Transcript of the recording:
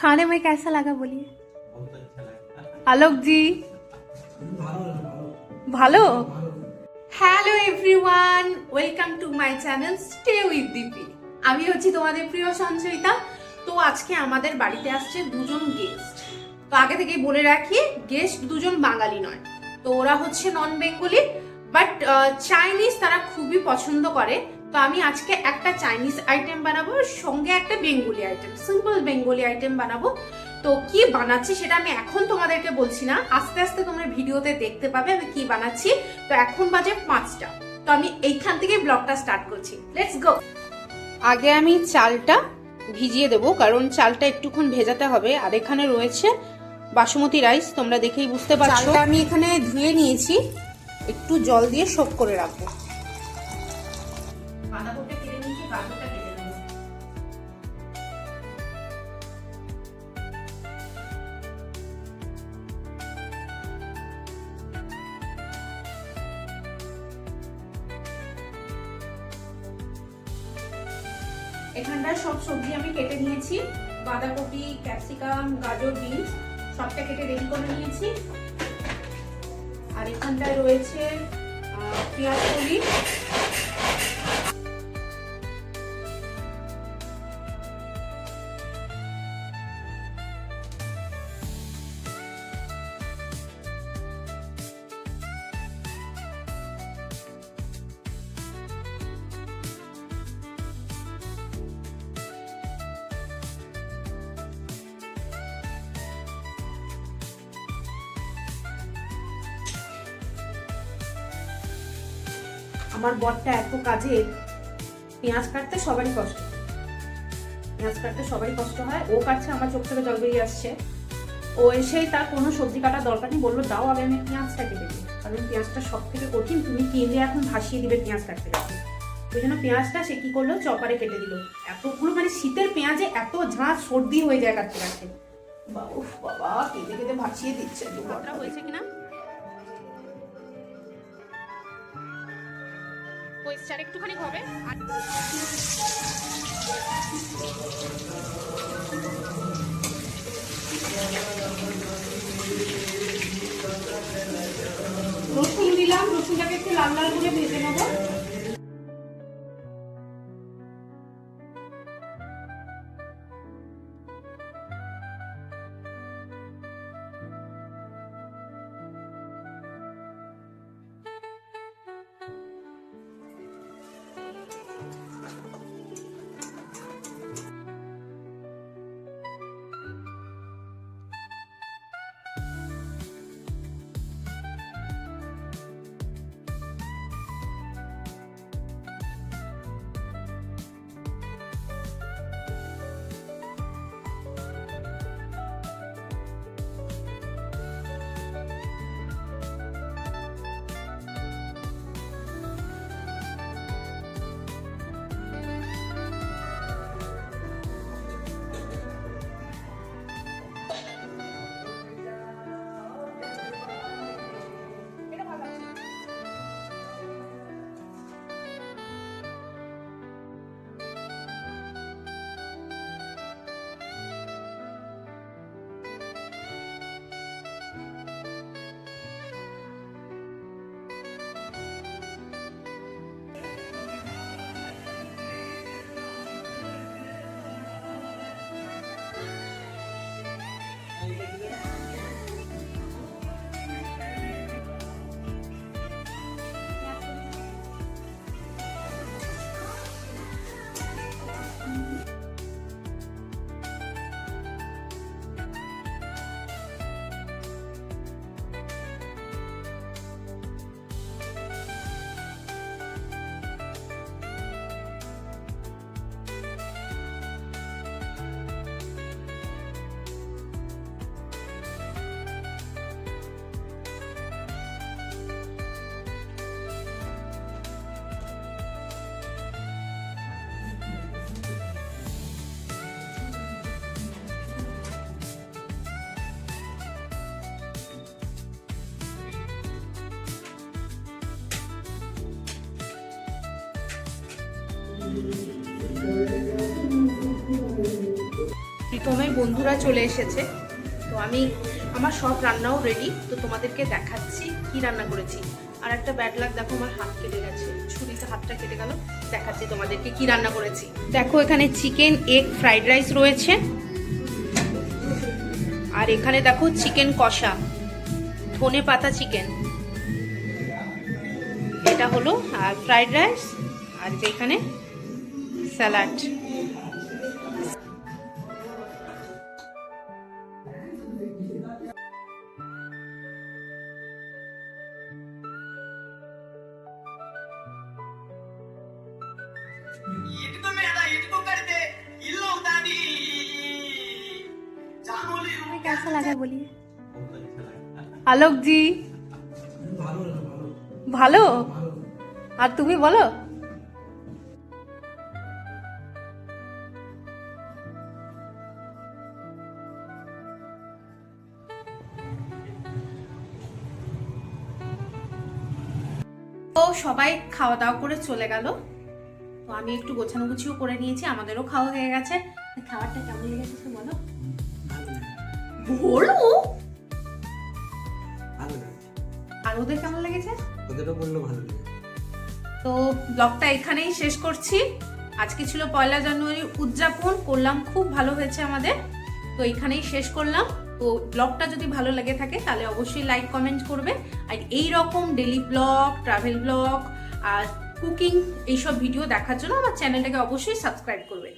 खाने में कैसा लगा बोलिए। बहुत अच्छा लगा। आलोक जी ভালো। Hello everyone, welcome to my channel stay with Dipi. আমি হচ্ছি তোমাদের প্রিয় সঞ্চয়িতা। তো আজকে আমাদের বাড়িতে আসছে দুজন গেস্ট। তো আগে থেকেই বলে রাখি, গেস্ট দুজন বাঙালি নয়, তো ওরা হচ্ছে নন বেঙ্গলি, বাট চাইনিজ তারা খুবই পছন্দ করে। তো আমি আজকে একটা চাইনিজ আইটেম বানাবো, সঙ্গে একটা Bengali item, simple Bengali item বানাবো। তো কি বানাচ্ছি সেটা আমি এখন তোমাদেরকে বলছি না, আস্তে আস্তে তোমরা ভিডিওতে দেখতে পাবে আমি কি বানাচ্ছি। তো এখন বাজে 5টা, তো আমি এইখান থেকে ব্লগটা স্টার্ট করছি। Let's go. আগে আমি চালটা ভিজিয়ে দেবো, কারণ চালটা একটুক্ষণ ভেজাতে হবে। আর এখানে রয়েছে বাসমতি রাইস, তোমরা দেখেই বুঝতে পারছো। চালটা আমি এখানে ধুয়ে নিয়েছি, একটু জল দিয়ে সোক করে রাখবো। বাঁধাকপিটা কেটে নিয়েছি, গাজরটা কেটে নেবো। এখানটায় সব সবজি আমি কেটে নিয়েছি, বাঁধাকপি, ক্যাপসিকাম, গাজর, বিনস সবটা কেটে রেডি করে নিয়েছি। আর এখানটায় রয়েছে পেঁয়াজ কলি, আমার বরটা এত কাজে, পেঁয়াজ কাটতে সবারই কষ্ট, পেঁয়াজ কাটতে সবারই কষ্ট হয়। ও কাটছে, আমার চোখ থেকে জল বেরিয়ে আসছে। ও এসেই তার কোনো সবজি কাটার দরকার নেই, বললো দাও আগে আমি পেঁয়াজটা কেটে দিই, কারণ পেঁয়াজটা সব থেকে কঠিন, তুমি তেলে এখন ভাসিয়ে দিবে পেঁয়াজ কাটতে কাটতে। ওই জন্য পেঁয়াজটা সে কি করলো, চপারে কেটে দিল। এতগুলো মানে শীতের পেঁয়াজে এত ঝাঁজ, সর্দি হয়ে যায় কাটতে কাটতে। বাবা কেটে কেটে ভাসিয়ে দিচ্ছে। হয়েছে কিনা পরিষ্কার একটুখানি হবে। রসুন দিলাম, রসুনটাকে একটু লাল লাল করে ভেজে নেবো। প্রথমেই বন্ধুরা চলে এসেছে, তো আমি আমার সব রান্নাও রেডি, তো তোমাদেরকে দেখাচ্ছি কি রান্না করেছি। আর একটা ব্যাড লাক, দেখো আমার হাত কেটে গেছে, ছুরিতে হাতটা কেটে গেল। দেখাচ্ছি তোমাদেরকে কি রান্না করেছি। দেখো এখানে চিকেন এগ ফ্রাইড রাইস রয়েছে, আর এখানে দেখো চিকেন কষা, ধনে পাতা চিকেন, এটা হলো আর ফ্রাইড রাইস, আর এখানে স্যালাড। इटको मेरा इटको कर दे इल्लो उतानी जानोली कैसा लगा बोलिए बहुत अच्छा लगा। আলোক জি? ভালো। আর তুমি বলো। তো সবাই খাওয়া দাওয়া করে চলে গেল, তো আমি একটু গোছানো গুছিও করে নিয়েছি, আমাদেরও খাওয়া হয়ে গেছে। খাবারটা কেমন লেগেছে তো বলো। বলো। আর ওদের কেমন লেগেছে? ওদেরও বললো ভালো লেগেছে। তো ব্লগটা এখানেই শেষ করছি। আজকে ছিল 1 জানুয়ারি উদযাপন করলাম, খুব ভালো হয়েছে আমাদের, তো এখানেই শেষ করলাম। তো ব্লগটা যদি ভালো লেগে থাকে তাহলে অবশ্যই লাইক কমেন্ট করবে, আর এই রকম ডেলি ব্লগ, ট্রাভেল ব্লগ আর কুকিং এইসব ভিডিও দেখার জন্য আমার চ্যানেলটাকে অবশ্যই সাবস্ক্রাইব করবে।